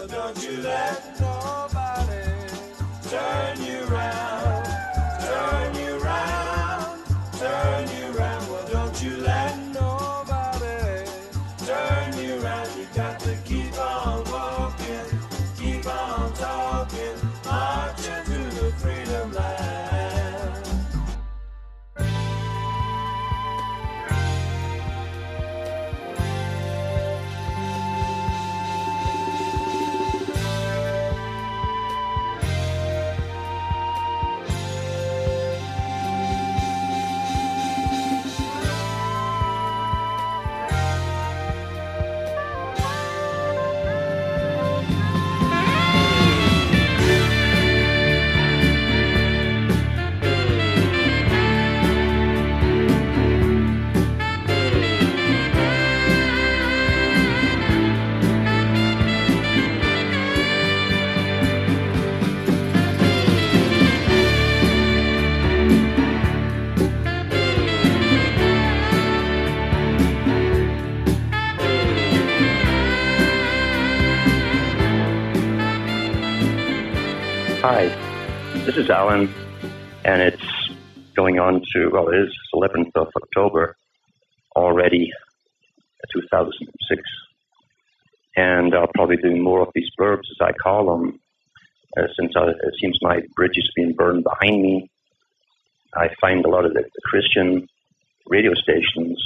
Well, don't you let nobody turn you round, turn you round, turn you round. Well, don't you let nobody turn you round. You got to keep on walking, keep on talking, marching to the freedom land. Hi, this is Alan, and it's going on to, well, it is 11th of October already, 2006, and I'll probably do more of these blurbs, as I call them, since it seems my bridge is being burned behind me. I find a lot of the Christian radio stations,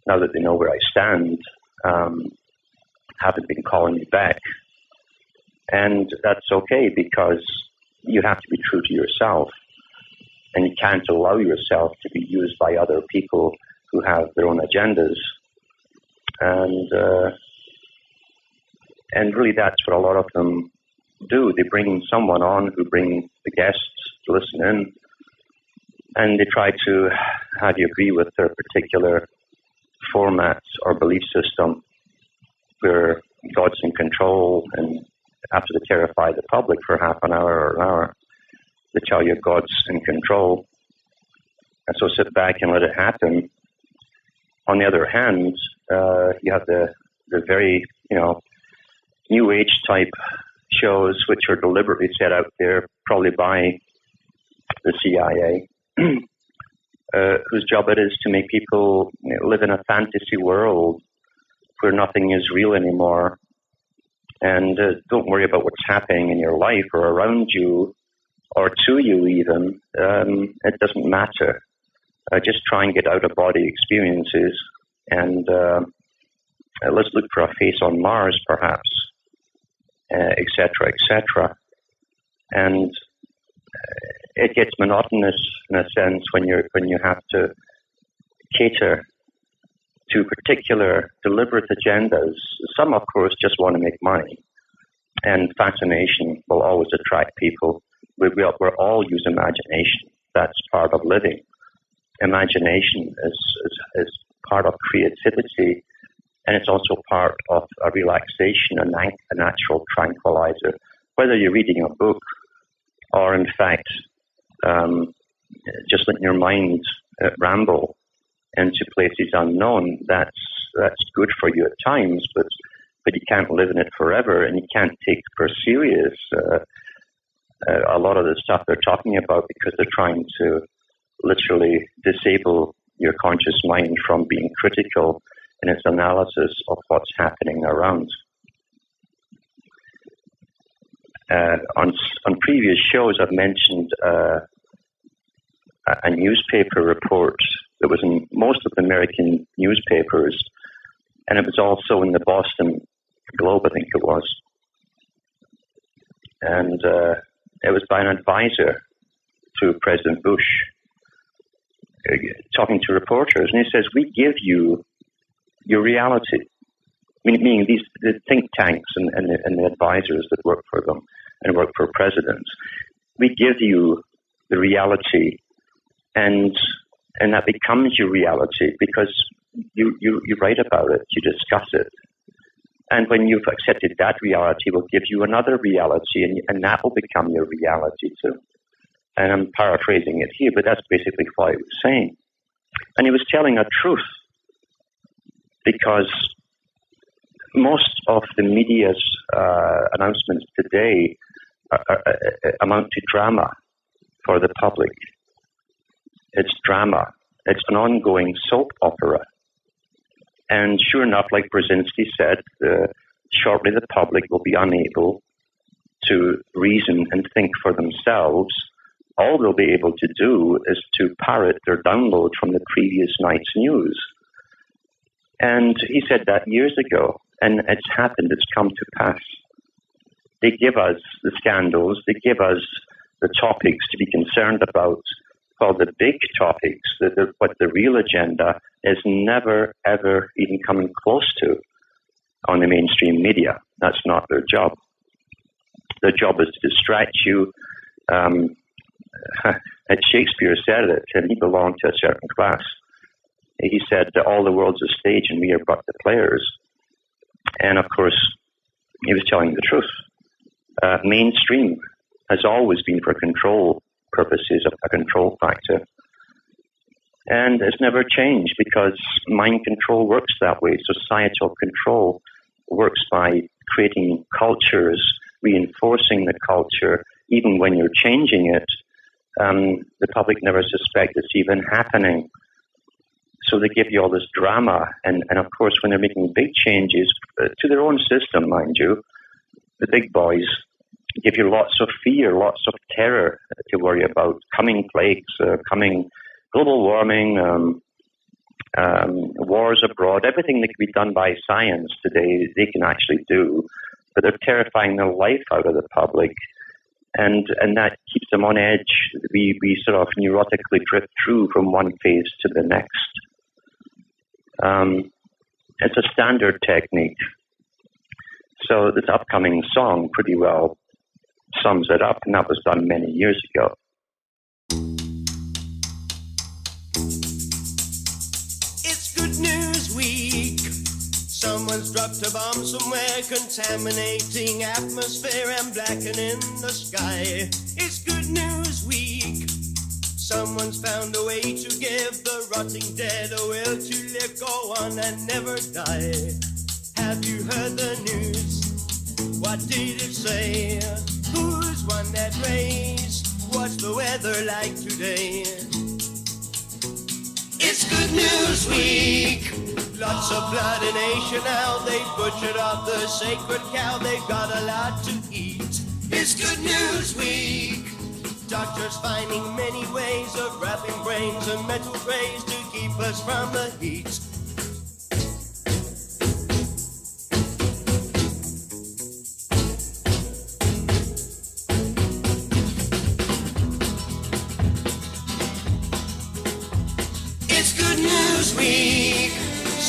now that they know where I stand, haven't been calling me back. And that's okay, because you have to be true to yourself, and you can't allow yourself to be used by other people who have their own agendas. And really that's what a lot of them do. They bring someone on who bring the guests to listen in, and they try to have you agree with their particular format or belief system, where God's in control, and after they terrify the public for half an hour or an hour, they tell you God's in control. And so sit back and let it happen. On the other hand, you have the very, New Age type shows, which are deliberately set out there, probably by the CIA, whose job it is to make people live in a fantasy world where nothing is real anymore. And don't worry about what's happening in your life or around you or to you even. It doesn't matter. Just try and get out-of-body experiences, and let's look for a face on Mars, perhaps, etc., etc. And it gets monotonous in a sense when you have to cater to particular deliberate agendas. Some, of course, just want to make money, and fascination will always attract people. We all use imagination. That's part of living. Imagination is part of creativity, and it's also part of a relaxation, a natural tranquilizer. Whether you're reading a book or, in fact, just letting your mind ramble into places unknown, that's good for you at times, but you can't live in it forever, and you can't take for serious a lot of the stuff they're talking about, because they're trying to literally disable your conscious mind from being critical in its analysis of what's happening around. On previous shows, I've mentioned a newspaper report that was in most of the American newspapers, and it was also in the Boston Globe, I think it was. And it was by an advisor to President Bush, talking to reporters, and he says, "We give you your reality," meaning the think tanks and the advisors that work for them and work for presidents. "We give you the reality, and that becomes your reality because you write about it, you discuss it. And when you've accepted that reality, we'll give you another reality, and that will become your reality too." And I'm paraphrasing it here, but that's basically what he was saying. And he was telling a truth, because most of the media's announcements today amount to drama for the public. It's drama. It's an ongoing soap opera. And sure enough, like Brzezinski said, shortly the public will be unable to reason and think for themselves. All they'll be able to do is to parrot their download from the previous night's news. And he said that years ago, and it's happened, it's come to pass. They give us the scandals, they give us the topics to be concerned about. Well, the big topics, what the real agenda is never, ever even coming close to on the mainstream media. That's not their job. Their job is to distract you. Shakespeare said it, and he belonged to a certain class. He said that all the world's a stage and we are but the players. And of course, he was telling the truth. Mainstream has always been for control purposes, a control factor. And it's never changed because mind control works that way. Societal control works by creating cultures, reinforcing the culture. Even when you're changing it, the public never suspect it's even happening. So they give you all this drama. And of course, when they're making big changes to their own system, mind you, the big boys give you lots of fear, lots of terror to worry about. Coming plagues, coming global warming, wars abroad, everything that can be done by science today, they can actually do. But they're terrifying the life out of the public. And that keeps them on edge. We sort of neurotically drift through from one phase to the next. It's a standard technique. So this upcoming song pretty well sums it up, and that was done many years ago. It's Good News Week. Someone's dropped a bomb somewhere, contaminating atmosphere and blackening the sky. It's Good News Week. Someone's found a way to give the rotting dead a will to live, go on and never die. Have you heard the news? What did it say? Who's won that race? What's the weather like today? It's Good News Week. Lots of blood in Asia now. They butchered up the sacred cow. They've got a lot to eat. It's Good News Week. Doctors finding many ways of wrapping brains in metal trays to keep us from the heat.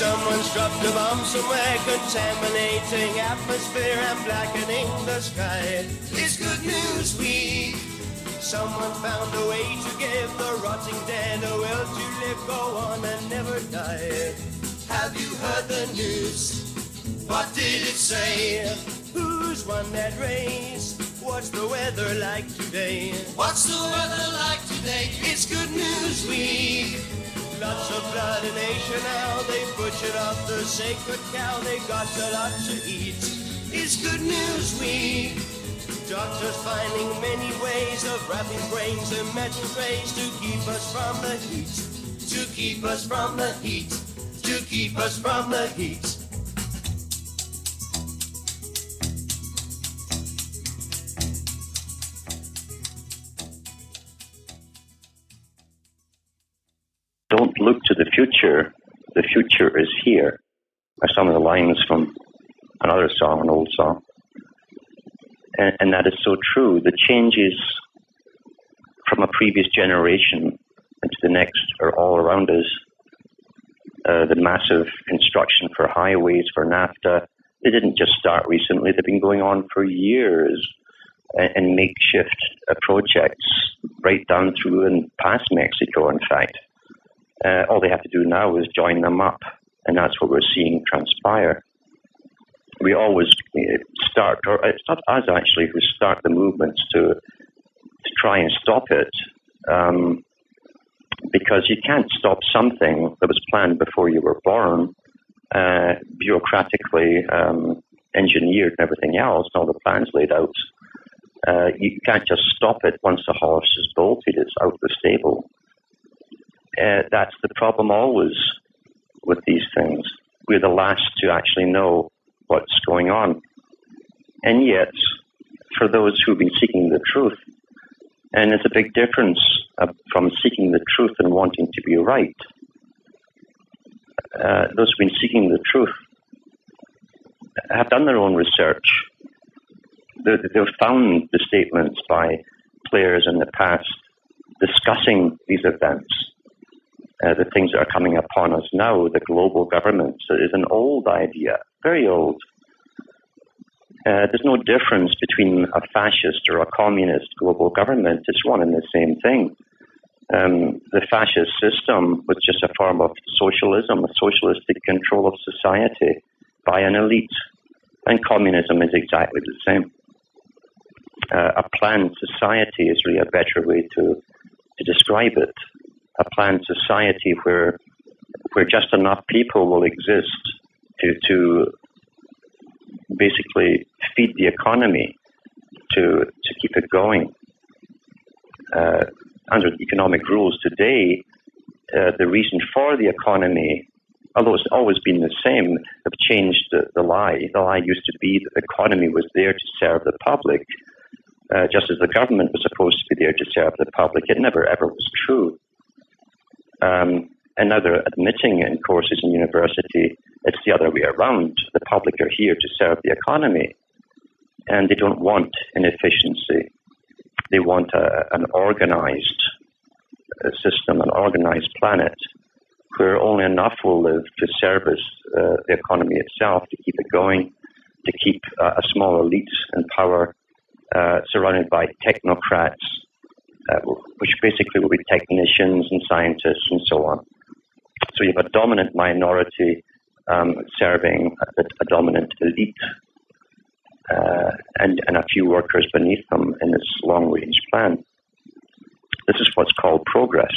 Someone's dropped a bomb somewhere, contaminating atmosphere and blackening the sky. It's Good News Week. Someone found a way to give the rotting dead a will to live, go on and never die. Have you heard the news? What did it say? Who's won that race? What's the weather like today? What's the weather like today? It's Good News Week. Lots of blood in Asia now. They butchered up the sacred cow. They got a lot to eat. It's Good News Week. Doctors finding many ways of wrapping brains in metal trays to keep us from the heat. To keep us from the heat. To keep us from the heat. Don't look to the future is here, are some of the lines from another song, an old song. And that is so true. The changes from a previous generation into the next are all around us. The massive construction for highways, for NAFTA, they didn't just start recently, they've been going on for years. And makeshift projects right down through and past Mexico, in fact. All they have to do now is join them up, and that's what we're seeing transpire. We always start, or it's not us actually who start the movements to try and stop it, because you can't stop something that was planned before you were born. bureaucratically engineered and everything else, and all the plans laid out. You can't just stop it once the horse is bolted, it's out of the stable. That's the problem always with these things. We're the last to actually know what's going on. And yet, for those who've been seeking the truth, and there's a big difference from seeking the truth and wanting to be right. Those who've been seeking the truth have done their own research. They've found the statements by players in the past discussing these events. The things that are coming upon us now, the global government, is an old idea, very old. There's no difference between a fascist or a communist global government. It's one and the same thing. The fascist system was just a form of socialism, a socialistic control of society by an elite. And communism is exactly the same. A planned society is really a better way to describe it. A planned society where just enough people will exist to basically feed the economy, to keep it going. Under economic rules today, the reason for the economy, although it's always been the same, have changed the lie. The lie used to be that the economy was there to serve the public, just as the government was supposed to be there to serve the public. It never ever was true. And now they're admitting in courses in university, it's the other way around. The public are here to serve the economy, and they don't want inefficiency. They want an organized system, an organized planet, where only enough will live to service the economy itself, to keep it going, to keep a small elite in power, surrounded by technocrats, which basically will be technicians and scientists and so on. So you have a dominant minority serving a dominant elite, and a few workers beneath them in this long-range plan. This is what's called progress.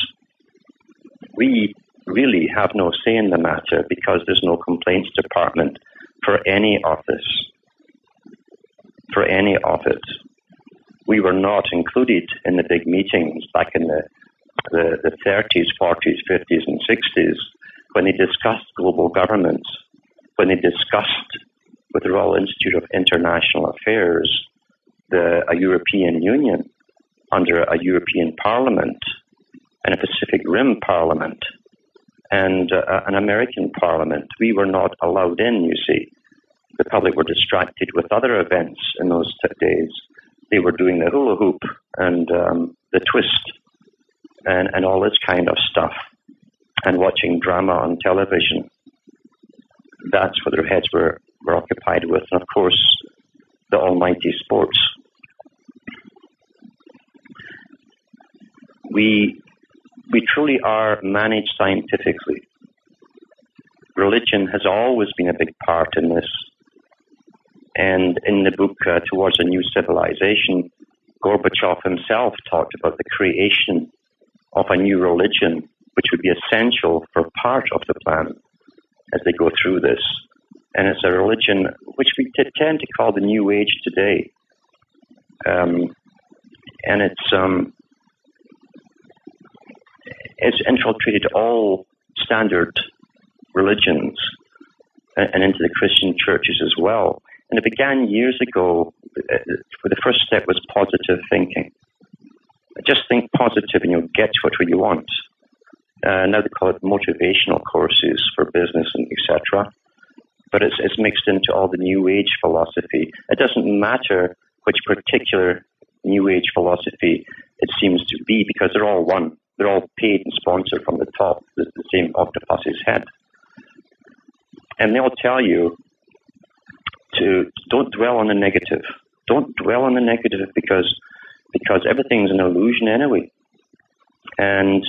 We really have no say in the matter because there's no complaints department for any of this. For any of it. We were not included in the big meetings back in the 30s, 40s, 50s, and 60s when they discussed global governments, when they discussed with the Royal Institute of International Affairs a European Union under a European Parliament and a Pacific Rim Parliament and an American Parliament. We were not allowed in, you see. The public were distracted with other events in those days. They were doing the hula hoop and the twist and all this kind of stuff and watching drama on television. That's what their heads were occupied with. And of course, the almighty sports. We truly are managed scientifically. Religion has always been a big part in this. And in the book Towards a New Civilization, Gorbachev himself talked about the creation of a new religion, which would be essential for part of the plan as they go through this. And it's a religion which we tend to call the New Age today. And it's infiltrated all standard religions and into the Christian churches as well. And it began years ago, where the first step was positive thinking. Just think positive and you'll get what you want. Now they call it motivational courses for business and etc. But it's mixed into all the New Age philosophy. It doesn't matter which particular New Age philosophy it seems to be because they're all one. They're all paid and sponsored from the top, the same octopus's head. And they'll tell you to don't dwell on the negative. Don't dwell on the negative because everything's an illusion anyway. And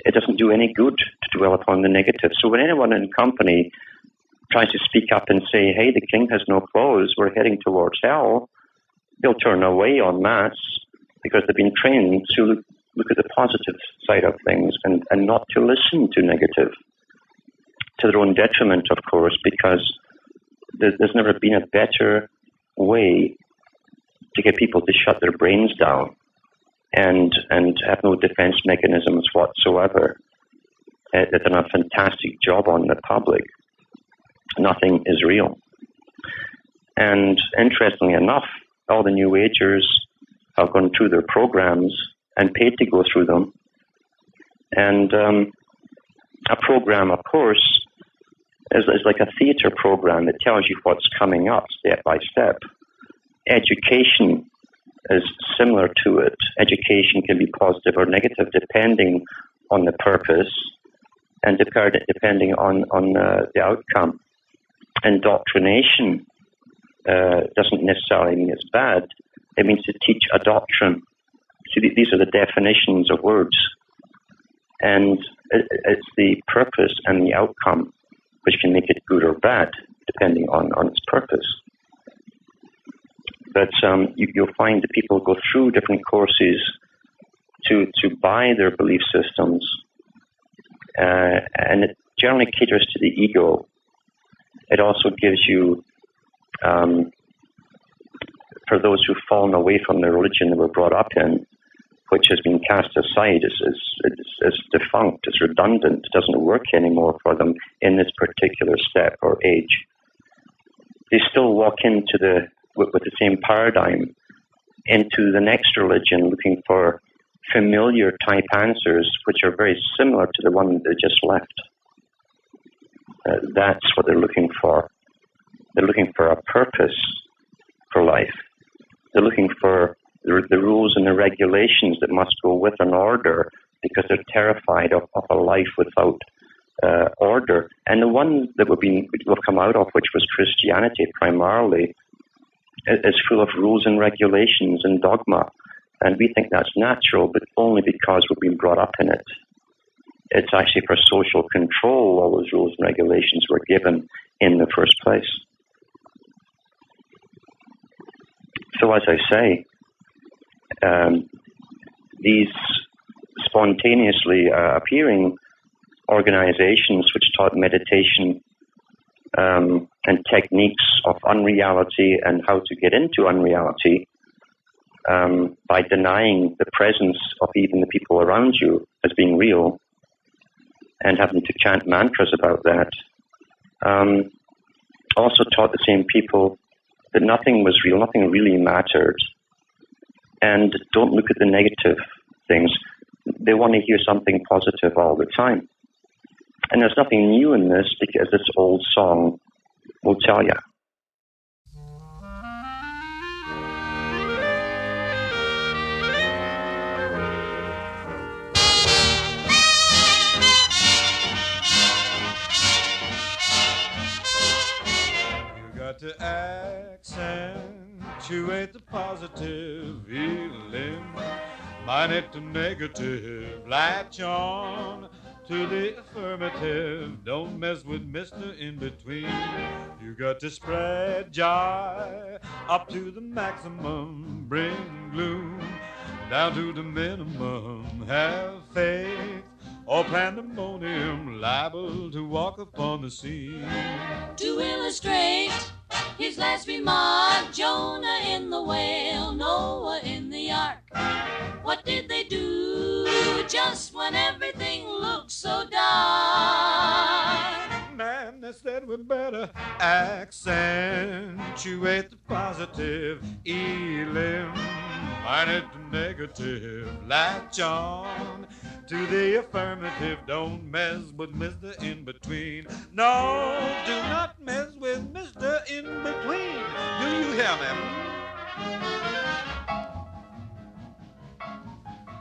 it doesn't do any good to dwell upon the negative. So when anyone in company tries to speak up and say, hey, the king has no clothes, we're heading towards hell, they'll turn away en masse because they've been trained to look at the positive side of things and not to listen to negative, to their own detriment, of course, because there's never been a better way to get people to shut their brains down and have no defense mechanisms whatsoever. They've done a fantastic job on the public. Nothing is real. And interestingly enough, all the New Agers have gone through their programs and paid to go through them. And a program, of course, is like a theater program that tells you what's coming up step by step. Education is similar to it. Education can be positive or negative depending on the purpose and depending on the outcome. Indoctrination doesn't necessarily mean it's bad. It means to teach a doctrine. See, these are the definitions of words. And it's the purpose and the outcome which can make it good or bad, depending on its purpose. But you'll find that people go through different courses to buy their belief systems, and it generally caters to the ego. It also gives you, for those who've fallen away from the religion they were brought up in, which has been cast aside, is defunct, it's redundant, it doesn't work anymore for them in this particular step or age. They still walk into with the same paradigm into the next religion looking for familiar type answers which are very similar to the one they just left. That's what they're looking for. They're looking for a purpose for life. They're looking for the rules and the regulations that must go with an order because they're terrified of a life without order. And the one that we've come out of, which was Christianity primarily, is full of rules and regulations and dogma. And we think that's natural, but only because we've been brought up in it. It's actually for social control all those rules and regulations were given in the first place. So as I say, these spontaneously appearing organizations which taught meditation and techniques of unreality and how to get into unreality by denying the presence of even the people around you as being real and having to chant mantras about that, also taught the same people that nothing was real, nothing really mattered, and don't look at the negative things. They want to hear something positive all the time. And there's nothing new in this because this old song will tell you. You got to accentuate the positive feeling, minus the negative, latch on to the affirmative, don't mess with Mr. In Between. You got to spread joy up to the maximum, bring gloom down to the minimum, have faith or pandemonium, liable to walk upon the scene. To illustrate his last remark, Jonah in the whale, Noah in the ark. What did they do just when everything looked so dark? Man, they said we better accentuate the positive, eliminate the negative, latch on to the affirmative, don't mess with Mr. In Between. No, do not mess with Mr. In Between. Do you hear me?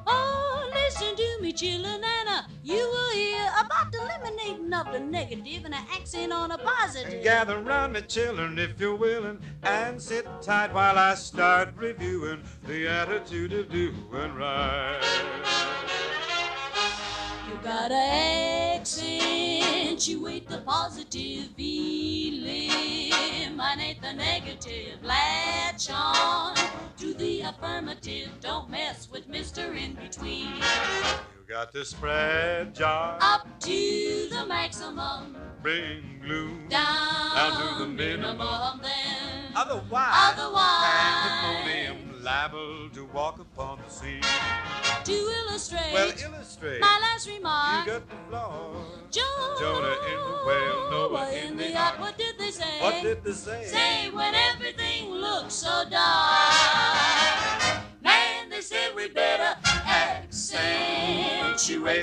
Oh, listen to me, chillin', Anna. You will hear about the eliminating of the negative and an accent on a positive. Gather round me, children, if you're willing, and sit tight while I start reviewing the attitude of doing right. You gotta accentuate the positive, eliminate the negative, latch on to the affirmative, don't mess with Mr. In Between. You got to spread joy up to the maximum, bring gloom down to the minimum. then Otherwise, otherwise, liable to walk upon the sea. To illustrate, Illustrate. my last remark, You got the floor. Jonah in the whale, Noah in the ark. What did they say? What did they say? Say when everything looks so dark. Man, they said we better accentuate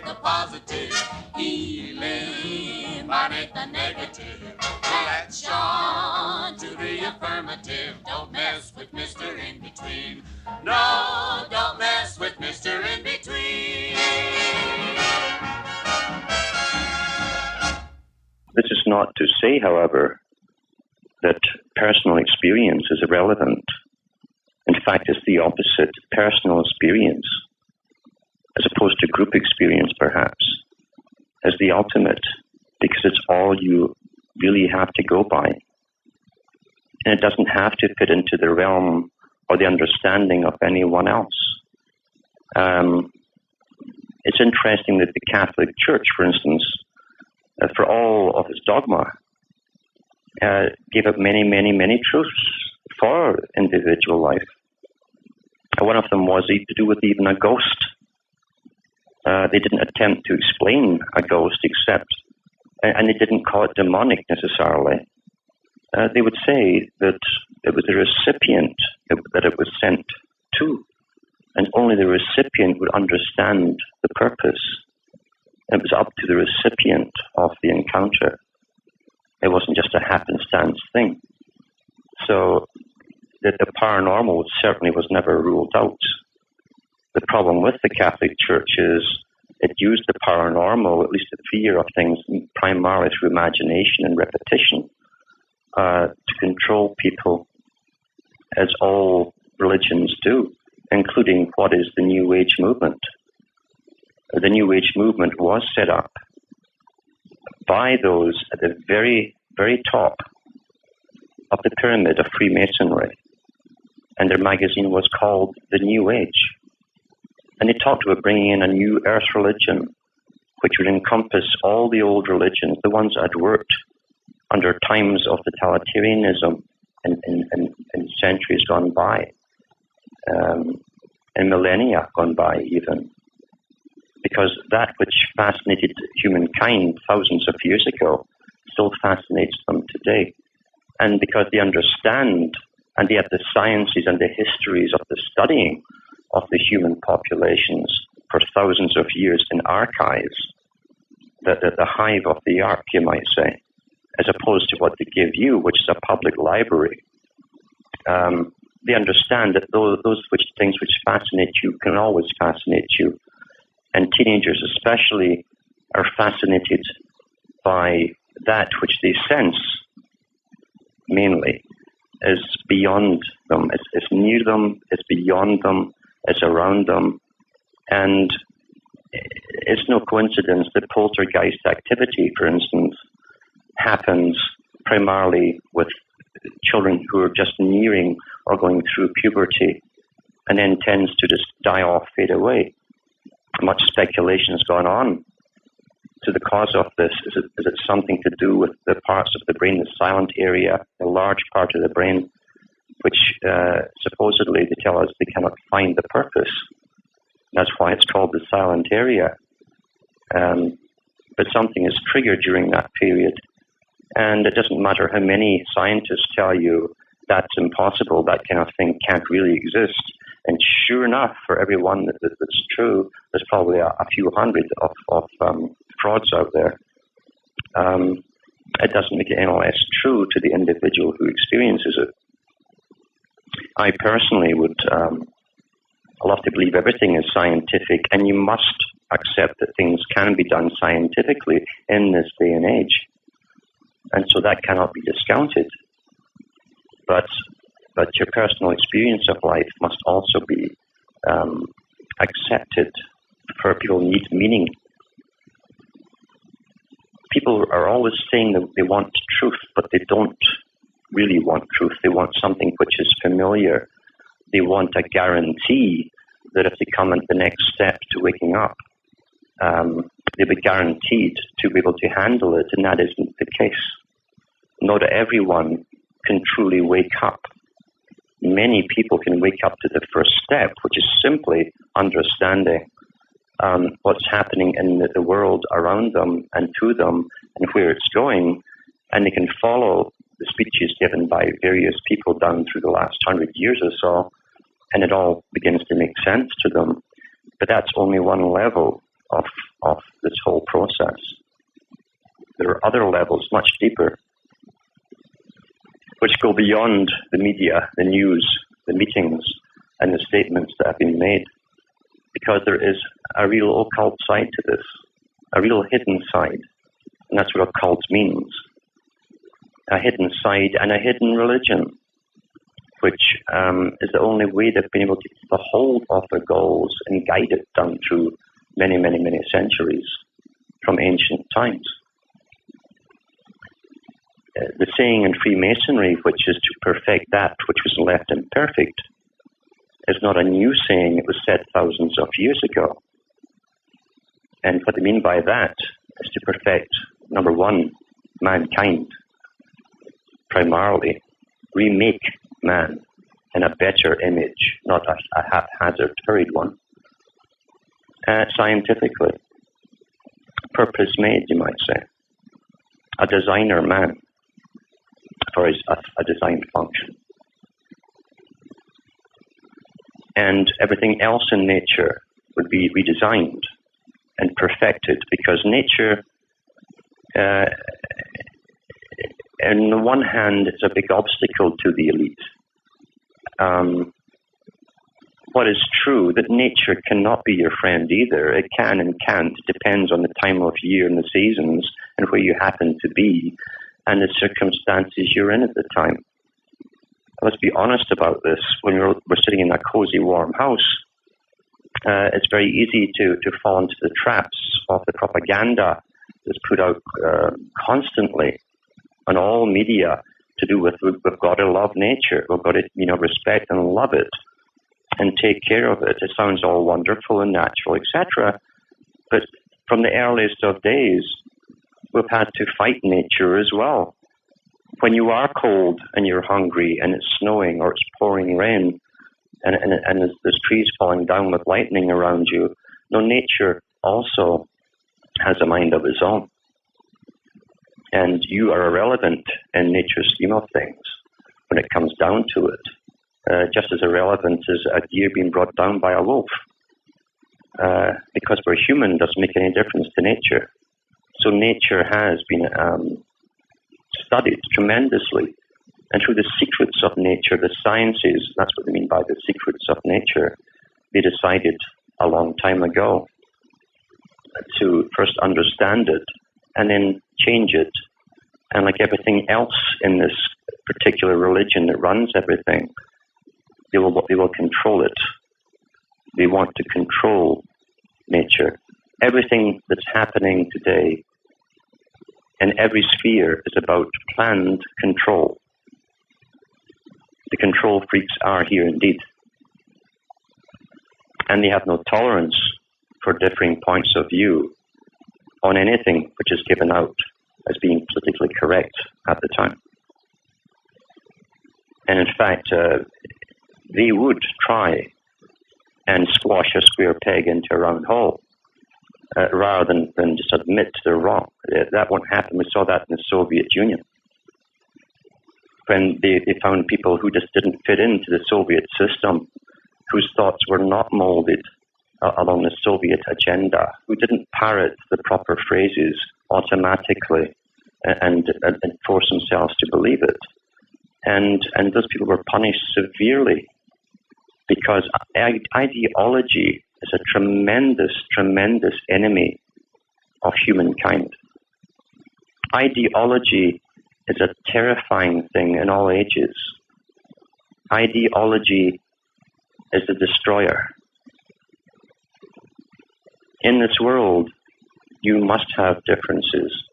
the positive, eliminate the negative. Latch on to the affirmative. Don't mess with Mr. In-Between. No, don't mess with Mr. In-Between. This is not to say, however, that personal experience is irrelevant. In fact, it's the opposite. Personal experience, as opposed to group experience, perhaps, is the ultimate, because it's all you really have to go by. And it doesn't have to fit into the realm or the understanding of anyone else. It's interesting that the Catholic Church, for instance, for all of its dogma, gave up many, many, many truths for individual life. One of them was to do with even a ghost. They didn't attempt to explain a ghost except, and they didn't call it demonic necessarily. They would say that it was the recipient that it was sent to, and only the recipient would understand the purpose. It was up to the recipient of the encounter. It wasn't just a happenstance thing. So that the paranormal certainly was never ruled out. The problem with the Catholic Church is it used the paranormal, at least the fear of things, primarily through imagination and repetition, to control people, as all religions do, including what is the New Age movement. The New Age movement was set up by those at the very, very top of the pyramid of Freemasonry. And their magazine was called The New Age. And they talked about bringing in a new earth religion, which would encompass all the old religions, the ones that had worked under times of totalitarianism in centuries gone by, and millennia gone by even. Because that which fascinated humankind thousands of years ago still fascinates them today. And because they understand, and they have the sciences and the histories of the studying of the human populations for thousands of years in archives, the hive of the ark, you might say, as opposed to what they give you, which is a public library. They understand that those things which fascinate you can always fascinate you. And teenagers especially are fascinated by that which they sense, mainly, is beyond them. It's near them, it's beyond them, it's around them. And it's no coincidence that poltergeist activity, for instance, happens primarily with children who are just nearing or going through puberty, and then tends to just die off, fade away. Much speculation has gone on to the cause of this. Is it something to do with the parts of the brain, the silent area, a large part of the brain, which supposedly they tell us they cannot find the purpose. That's why it's called the silent area. But something is triggered during that period. And it doesn't matter how many scientists tell you that's impossible, that kind of thing can't really exist. And sure enough, for every one that's true, there's probably a few hundred of frauds out there. It doesn't make it any less true to the individual who experiences it. I personally would love to believe everything is scientific, and you must accept that things can be done scientifically in this day and age. And so that cannot be discounted. But your personal experience of life must also be accepted, for people need meaning. People are always saying that they want truth, but they don't really want truth. They want something which is familiar. They want a guarantee that if they come at the next step to waking up, they'll be guaranteed to be able to handle it, and that isn't the case. Not everyone can truly wake up. Many people can wake up to the first step, which is simply understanding what's happening in the world around them and to them and where it's going, and they can follow the speeches given by various people down through the last 100 years or so, and it all begins to make sense to them. But that's only one level of this whole process. There are other levels, much deeper, which go beyond the media, the news, the meetings, and the statements that have been made, because there is a real occult side to this, a real hidden side, and that's what occult means. A hidden side and a hidden religion, which is the only way they've been able to keep a hold of their goals and guide it down through many, many, many centuries from ancient times. The saying in Freemasonry, which is to perfect that which was left imperfect, is not a new saying. It was said thousands of years ago. And what they mean by that is to perfect, number one, mankind, primarily, remake man in a better image, not a haphazard, hurried one. Scientifically, purpose made, you might say. A designer man for a designed function. And everything else in nature would be redesigned and perfected, because nature, on the one hand, is a big obstacle to the elite. What is true, that nature cannot be your friend either. It can and can't. It depends on the time of year and the seasons and where you happen to be and the circumstances you're in at the time. Let's be honest about this. When we're sitting in a cozy, warm house, it's very easy to fall into the traps of the propaganda that's put out constantly on all media to do with we've got to love nature, we've got to respect and love it and take care of it. It sounds all wonderful and natural, etc. But from the earliest of days, we've had to fight nature as well. When you are cold and you're hungry and it's snowing or it's pouring rain and there's trees falling down with lightning around you, nature also has a mind of its own. And you are irrelevant in nature's scheme of things when it comes down to it. Just as irrelevant as a deer being brought down by a wolf. Because we're human doesn't make any difference to nature. So nature has been studied tremendously. And through the secrets of nature, the sciences, that's what they mean by the secrets of nature, they decided a long time ago to first understand it and then change it. And like everything else in this particular religion that runs everything, they will control it. They want to control nature. Everything that's happening today in every sphere is about planned control. The control freaks are here indeed. And they have no tolerance for differing points of view on anything which is given out as being politically correct at the time. And in fact, they would try and squash a square peg into a round hole rather than just admit they're wrong. That won't happen. We saw that in the Soviet Union. When they found people who just didn't fit into the Soviet system, whose thoughts were not molded along the Soviet agenda, who didn't parrot the proper phrases automatically and force themselves to believe it. And those people were punished severely because ideology is a tremendous, tremendous enemy of humankind. Ideology is a terrifying thing in all ages. Ideology is the destroyer. In this world, you must have differences.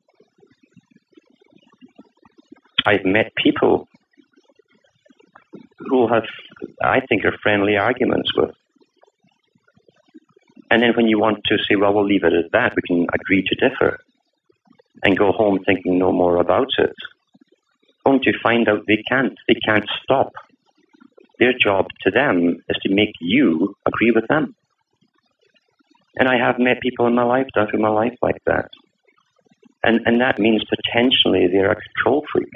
I've met people who have, I think, are friendly arguments with. And then when you want to say, well, we'll leave it at that, we can agree to differ, and go home thinking no more about it, only to find out they can't stop. Their job to them is to make you agree with them. And I have met people in my life, done through my life like that. And that means potentially they're a control freak.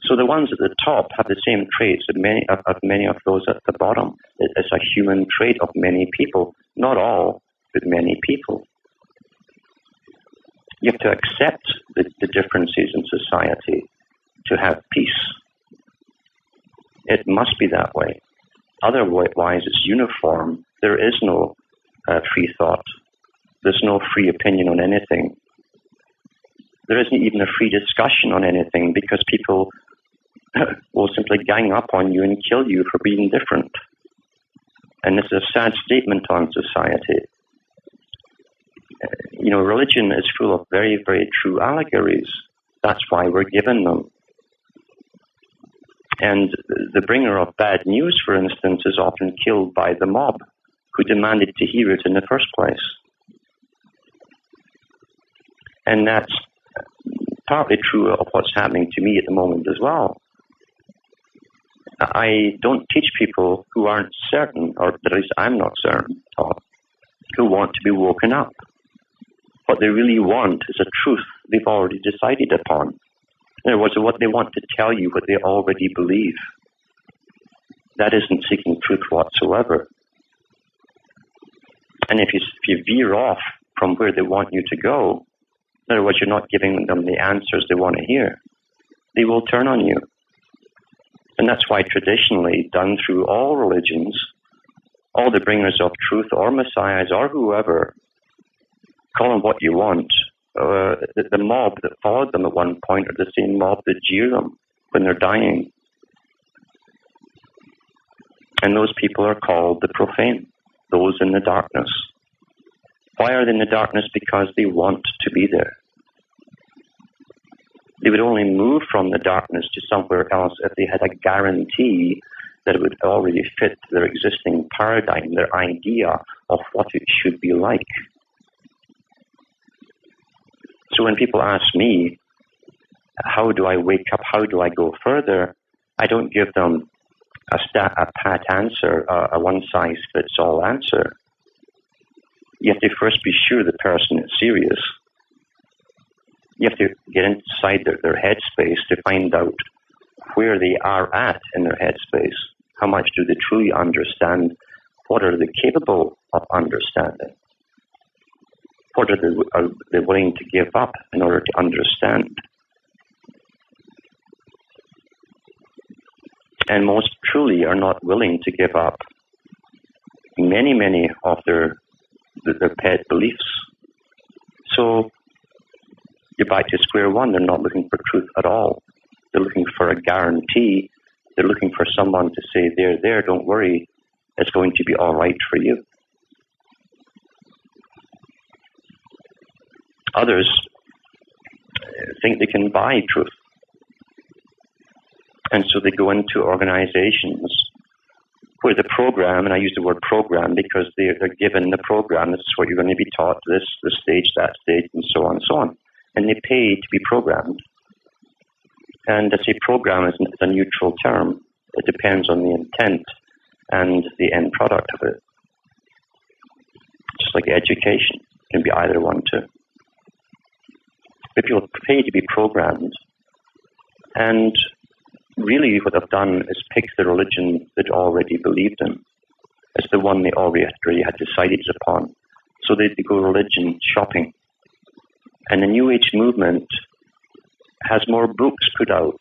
So the ones at the top have the same traits of many of those at the bottom. It's a human trait of many people. Not all, but many people. You have to accept the differences in society to have peace. It must be that way. Otherwise, it's uniform. There is no free thought. There's no free opinion on anything. There isn't even a free discussion on anything because people will simply gang up on you and kill you for being different. And this is a sad statement on society. Religion is full of very, very true allegories. That's why we're given them. And the bringer of bad news, for instance, is often killed by the mob who demanded to hear it in the first place. And that's partly true of what's happening to me at the moment as well. I don't teach people who aren't certain, or at least I'm not certain of, who want to be woken up. What they really want is a truth they've already decided upon. In other words, what they want to tell you what they already believe. That isn't seeking truth whatsoever. And if you veer off from where they want you to go, in other words, you're not giving them the answers they want to hear, they will turn on you. And that's why traditionally, done through all religions, all the bringers of truth or messiahs or whoever, call them what you want, the mob that followed them at one point are the same mob that jeer them when they're dying. And those people are called the profane, those in the darkness. Why are they in the darkness? Because they want to be there. They would only move from the darkness to somewhere else if they had a guarantee that it would already fit their existing paradigm, their idea of what it should be like. So when people ask me, how do I wake up, how do I go further, I don't give them a pat answer, a one-size-fits-all answer. You have to first be sure the person is serious. You have to get inside their headspace to find out where they are at in their headspace. How much do they truly understand? What are they capable of understanding? What are they willing to give up in order to understand? And most truly are not willing to give up many of their pet beliefs. So you're back to square one. They're not looking for truth at all. They're looking for a guarantee. They're looking for someone to say, there, don't worry, it's going to be all right for you. Others think they can buy truth. And so they go into organizations where the program, and I use the word program because they're given the program, this is what you're going to be taught, this stage, that stage, and so on and so on. And they pay to be programmed. And to say program is a neutral term. It depends on the intent and the end product of it. Just like education, it can be either one too. But people pay to be programmed. And really what they've done is pick the religion that already believed in. It's the one they already had decided upon. So they go religion shopping. And the New Age movement has more books put out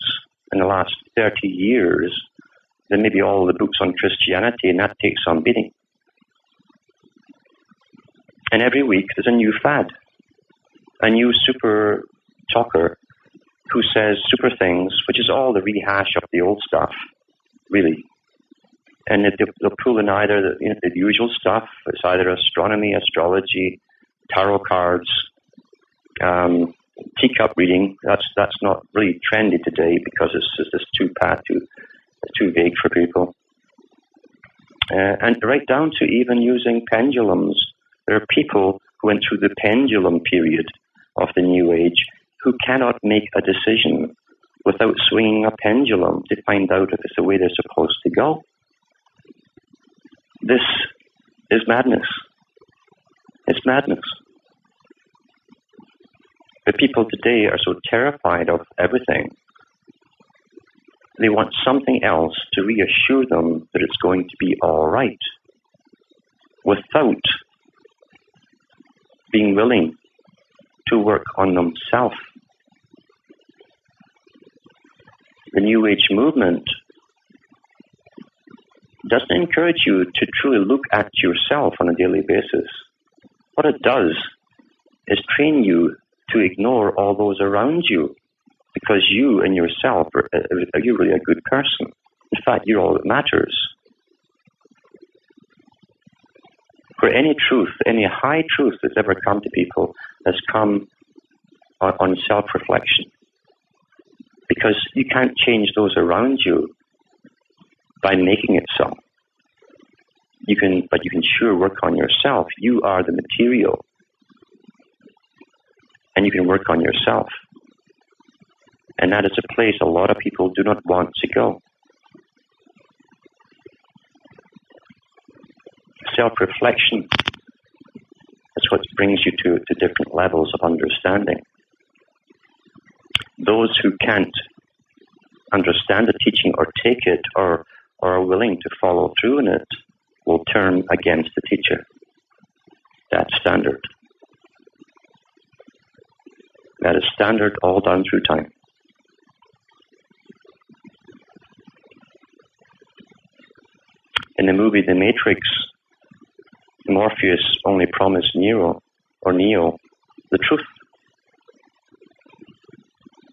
in the last 30 years than maybe all the books on Christianity, and that takes some beating. And every week there's a new fad, a new super talker who says super things, which is all the rehash of the old stuff, really. And they'll pull in either the usual stuff. It's either astronomy, astrology, tarot cards, teacup reading. That's not really trendy today because it's just too vague for people. and right down to even using pendulums. There are people who went through the pendulum period of the New Age who cannot make a decision without swinging a pendulum to find out if it's the way they're supposed to go. This is madness. It's madness. The people today are so terrified of everything. They want something else to reassure them that it's going to be all right, without being willing to work on themselves. The New Age movement doesn't encourage you to truly look at yourself on a daily basis. What it does is train you to ignore all those around you, because you and yourself are really a good person. In fact, you're all that matters. For any truth, any high truth that's ever come to people has come on self-reflection. Because you can't change those around you by making it so. But you can sure work on yourself. You are the material. And you can work on yourself. And that is a place a lot of people do not want to go. Self-reflection is what brings you to different levels of understanding. Those who can't understand the teaching or take it or are willing to follow through in it will turn against the teacher. That's standard. That is standard all down through time. In the movie The Matrix, Morpheus only promised Neo the truth.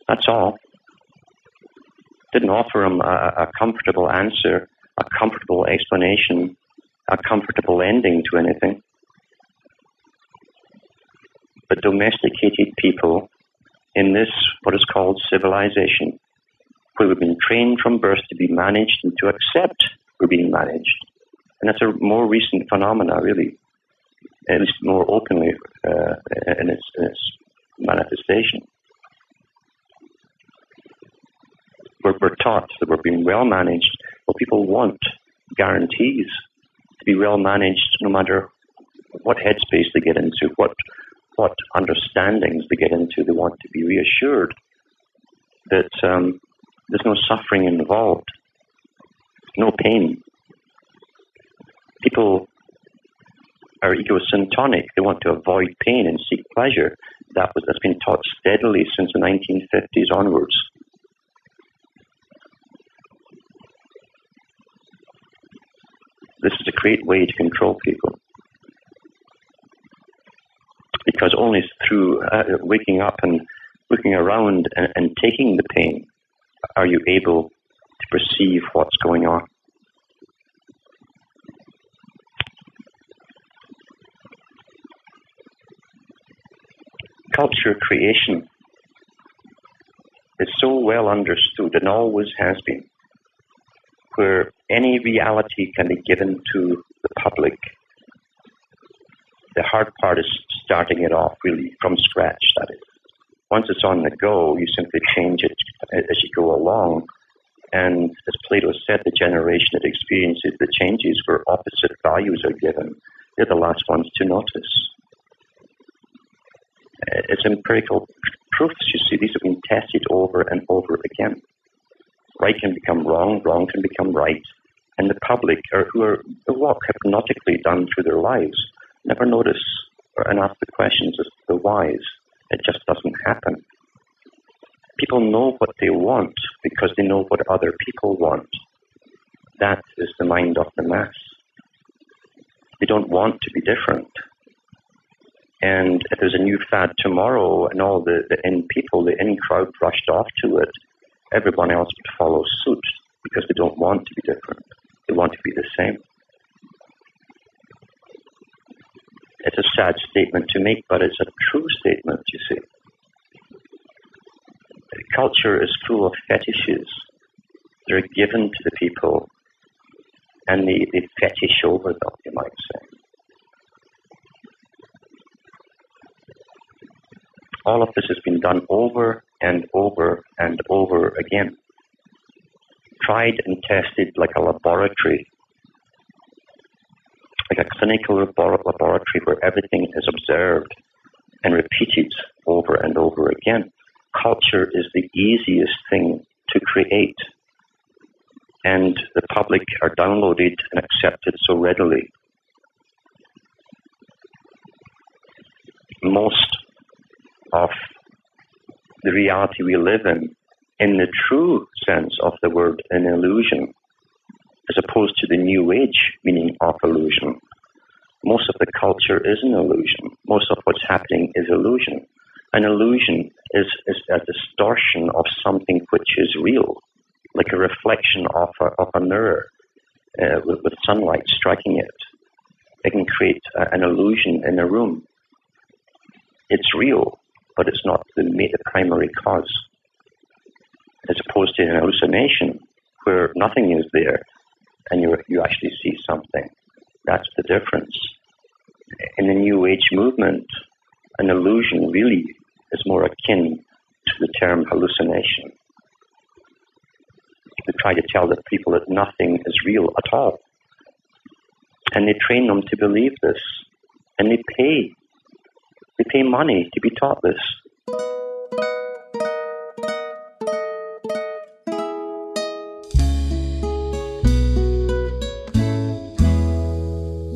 That's all. Didn't offer him a comfortable answer, a comfortable explanation, a comfortable ending to anything. But domesticated people in this, what is called civilization, who have been trained from birth to be managed and to accept we're being managed. And that's a more recent phenomena, really, at least more openly in its manifestation. We're taught that we're being well managed. Well, people want guarantees to be well managed, no matter what headspace they get into, what understandings they get into. They want to be reassured that there's no suffering involved, no pain. People are ego-syntonic. They want to avoid pain and seek pleasure. That's been taught steadily since the 1950s onwards. This is a great way to control people. Because only through waking up and looking around and taking the pain are you able to perceive what's going on. Culture creation is so well understood and always has been, where any reality can be given to the public. The hard part is starting it off really from scratch, that is. Once it's on the go, you simply change it as you go along. And as Plato said, the generation that experiences the changes where opposite values are given, they're the last ones to notice. It's empirical proofs, you see. These have been tested over and over again. Right can become wrong, wrong can become right. And the public, who walk hypnotically down through their lives, never notice and ask the questions as to the whys. It just doesn't happen. People know what they want because they know what other people want. That is the mind of the mass. They don't want to be different. And if there's a new fad tomorrow and all the in people, the in crowd rushed off to it, everyone else would follow suit because they don't want to be different. They want to be the same. It's a sad statement to make, but it's a true statement, you see. Culture is full of fetishes. They're given to the people and they fetish over them, you might say. All of this has been done over and over and over again. Tried and tested like a laboratory, like a clinical laboratory where everything is observed and repeated over and over again. Culture is the easiest thing to create, and the public are downloaded and accepted so readily. Most of the reality we live in the true sense of the word, an illusion, as opposed to the New Age meaning of illusion. Most of the culture is an illusion. Most of what's happening is illusion. An illusion is a distortion of something which is real, like a reflection of a mirror with sunlight striking it. It can create an illusion in a room. It's real, but it's not the primary cause. As opposed to an hallucination, where nothing is there, and you actually see something. That's the difference. In the New Age movement, an illusion really is more akin to the term hallucination. They try to tell the people that nothing is real at all. And they train them to believe this. And they pay money to be taught this.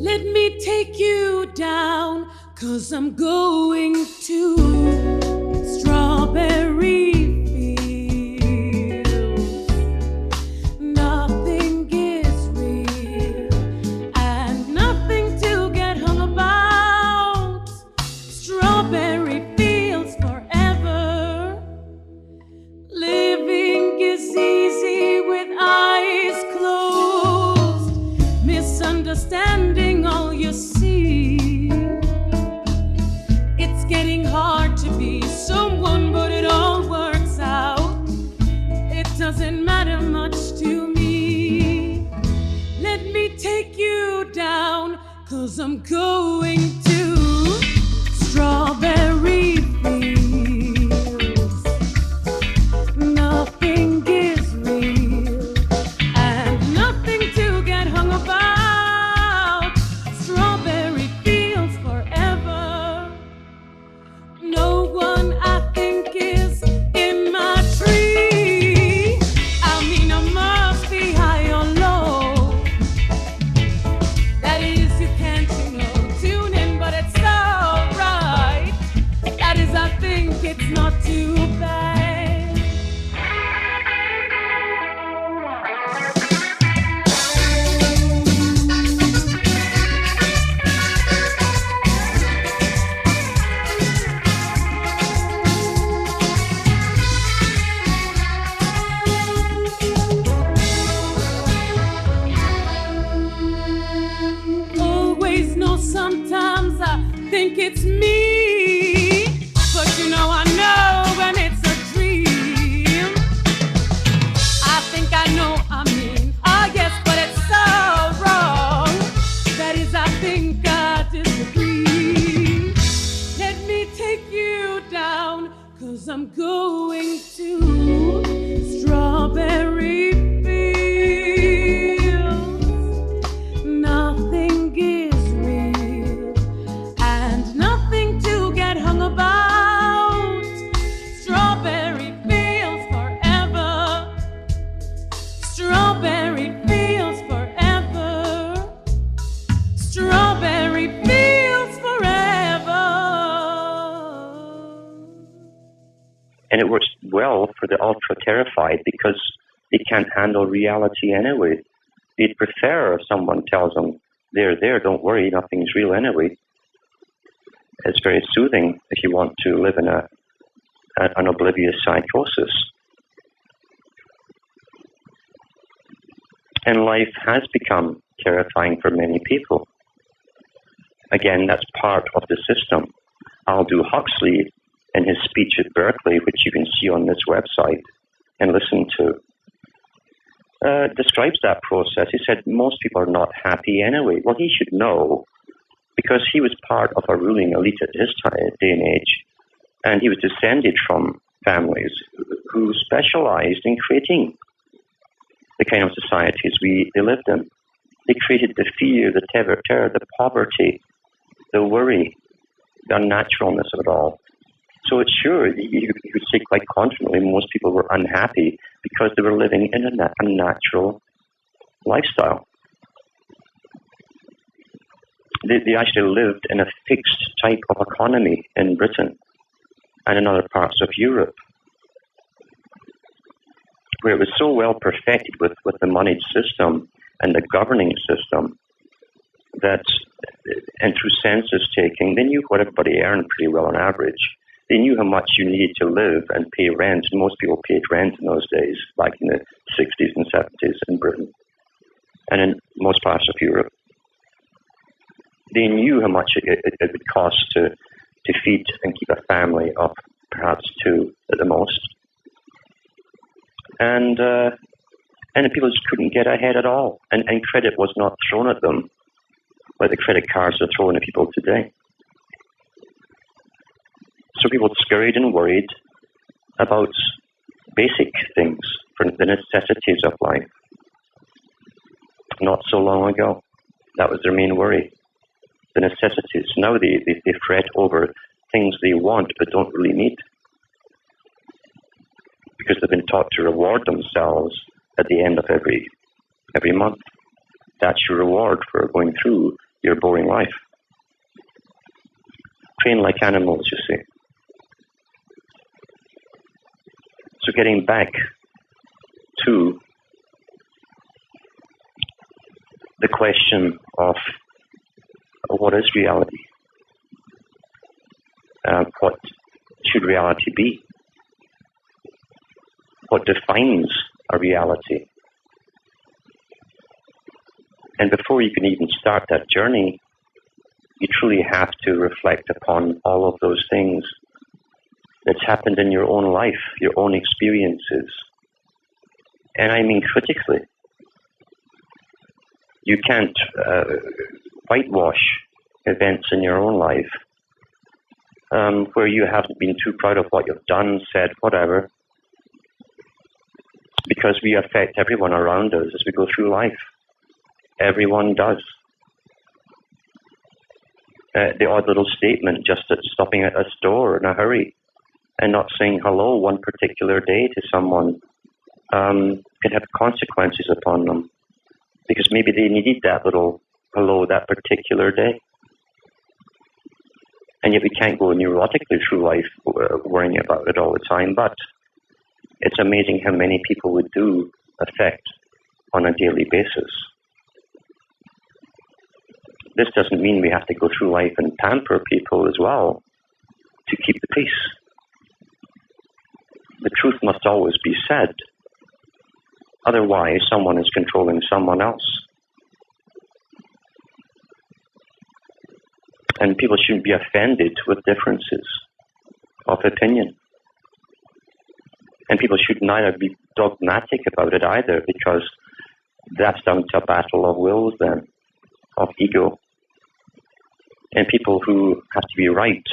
Let me take you down, 'cause I'm going to strawberry fields. Nothing is real and nothing to get hung about. Strawberry fields forever. Living is easy with eyes closed. Misunderstanding all you see. It's getting hard to be someone, but it all works out. It doesn't matter much to me. Let me take you down, 'cause I'm going to strawberry fields. Nothing is real and nothing to get hung about. Strawberry fields forever. No one I think is in my tree. I mean, I must be high or low. That is, you can't, tune in, but it's alright. That is, I think it's not too bad. Always know sometimes I think it's me, but I know when it's a dream. I think I know, yes, but it's so wrong. That is, I think I disagree. Let me take you down, 'cause I'm going to strawberry fields. Nothing is real and nothing to get hung about. Strawberry fields forever. Strawberry fields forever. Strawberry fields forever. And it works well for the ultra-terrified because they can't handle reality anyway. They'd prefer if someone tells them, they're there, don't worry, nothing's real anyway. It's very soothing if you want to live in an oblivious psychosis. And life has become terrifying for many people. Again, that's part of the system. Aldous Huxley, in his speech at Berkeley, which you can see on this website and listen to, describes that process. He said most people are not happy anyway. Well, he should know, because he was part of a ruling elite at his day and age, and he was descended from families who specialized in creating the kind of societies they lived in. They created the fear, the terror, the poverty, the worry, the unnaturalness of it all. So it's sure, you could say quite confidently, most people were unhappy because they were living in an unnatural lifestyle. They actually lived in a fixed type of economy in Britain and in other parts of Europe, where it was so well perfected with the moneyed system and the governing system that, and through census taking, they knew what everybody earned pretty well on average. They knew how much you needed to live and pay rent. Most people paid rent in those days, like in the 60s and 70s in Britain and in most parts of Europe. They knew how much it would cost to feed and keep a family of perhaps two at the most. And the people just couldn't get ahead at all. And credit was not thrown at them like the credit cards are thrown at people today. So people scurried and worried about basic things, for the necessities of life. Not so long ago, that was their main worry, the necessities. Now they fret over things they want but don't really need, because they've been taught to reward themselves at the end of every month. That's your reward for going through your boring life. Train like animals, you see. So getting back to the question of what is reality? What should reality be? What defines a reality? And before you can even start that journey, you truly have to reflect upon all of those things that's happened in your own life, your own experiences. And I mean critically. You can't whitewash events in your own life where you haven't been too proud of what you've done, said, whatever, because we affect everyone around us as we go through life. Everyone does. The odd little statement just at stopping at a store in a hurry and not saying hello one particular day to someone can have consequences upon them, because maybe they needed that little hello that particular day. And yet we can't go neurotically through life worrying about it all the time, but it's amazing how many people we do affect on a daily basis. This doesn't mean we have to go through life and pamper people as well to keep the peace. The truth must always be said. Otherwise, someone is controlling someone else. And people shouldn't be offended with differences of opinion. And people should neither be dogmatic about it either, because that's down to a battle of wills then, of ego. And people who have to be right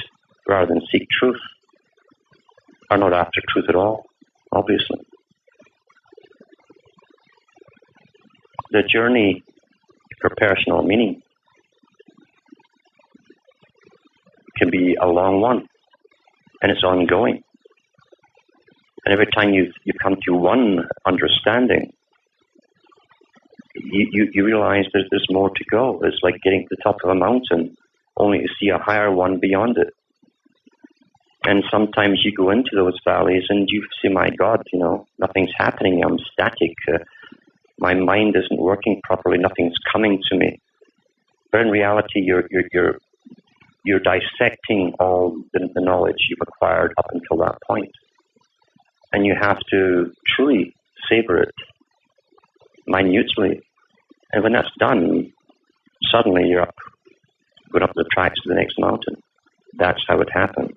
rather than seek truth are not after truth at all, obviously. The journey for personal meaning can be a long one, and it's ongoing. And every time you come to one understanding, you realize there's more to go. It's like getting to the top of a mountain, only to see a higher one beyond it. And sometimes you go into those valleys and you say, my God, nothing's happening. I'm static. My mind isn't working properly. Nothing's coming to me. But in reality, you're dissecting all the knowledge you've acquired up until that point. And you have to truly savor it minutely. And when that's done, suddenly you're going up the tracks to the next mountain. That's how it happens.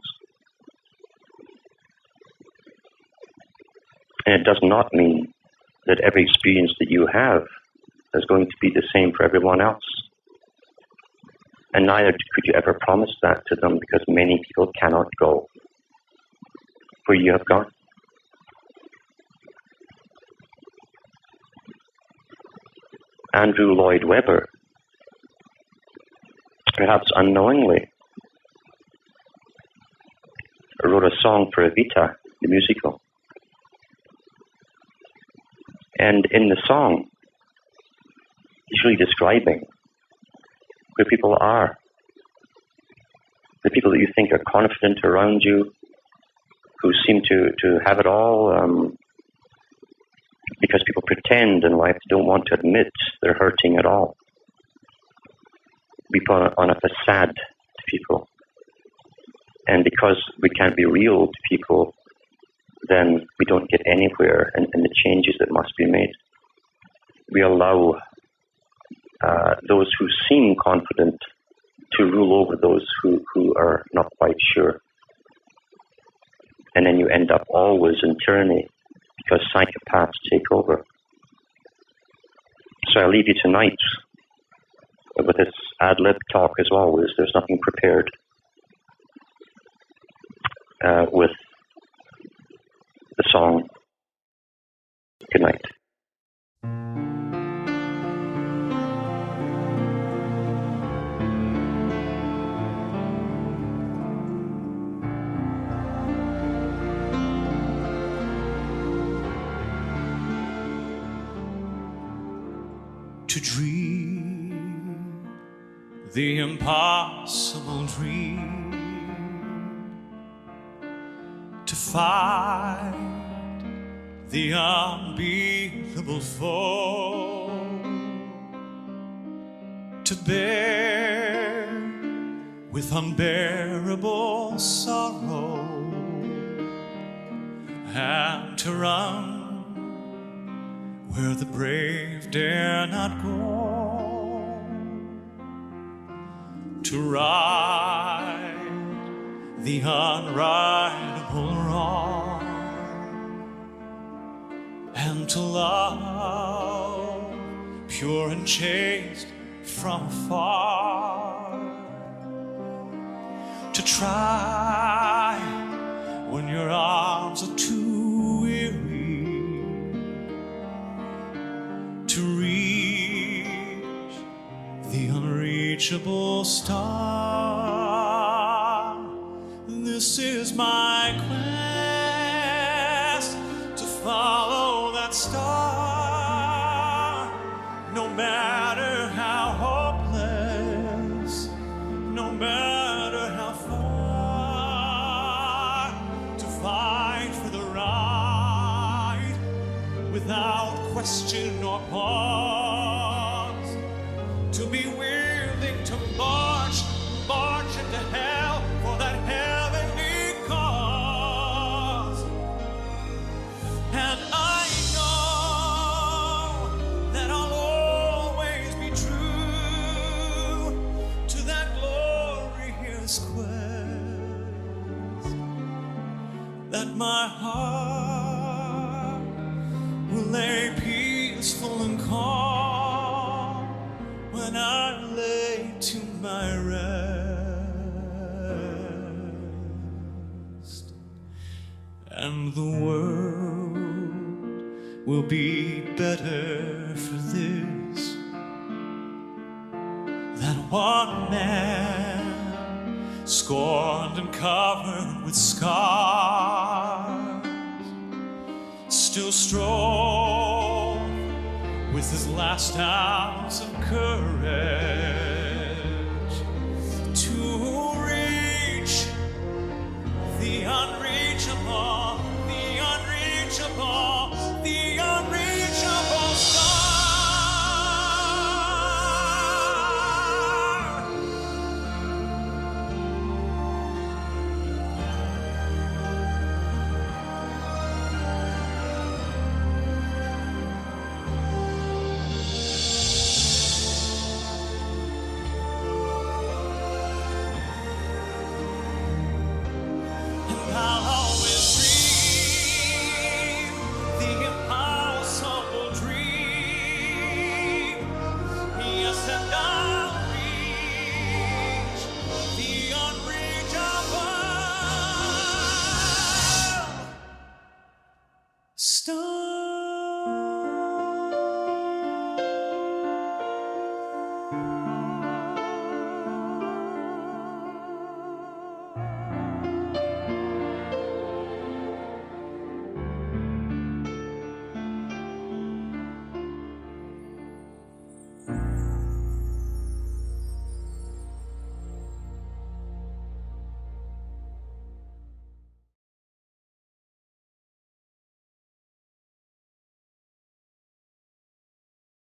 And it does not mean that every experience that you have is going to be the same for everyone else. And neither could you ever promise that to them, because many people cannot go where you have gone. Andrew Lloyd Webber, perhaps unknowingly, wrote a song for Evita, the musical. And in the song, he's really describing where people are. The people that you think are confident around you, who seem to have it all, because people pretend in life they don't want to admit they're hurting at all. We put on a facade to people. And because we can't be real to people, then we don't get anywhere in the changes that must be made. We allow those who seem confident to rule over those who are not quite sure. And then you end up always in tyranny because psychopaths take over. So I leave you tonight with this ad-lib talk as always. There's nothing prepared. With the song, Good Night. To dream the impossible dream, to fight the unbeatable foe, to bear with unbearable sorrow, and to run where the brave dare not go, to ride the unrightable wrong, and to love pure and chaste from afar, to try when your arms are too weary, to reach the unreachable star. This is my quest, to follow that star, no matter how hopeless, no matter how far, to fight for the right without question or pause, to be willing to march into hell for that heavenly cause. And I know that I'll always be true to that glorious quest, that my heart will lay peaceful and calm when I lay to my rest, and the world will be better for this, that one man scorned and covered with scars still strove with his last ounce of courage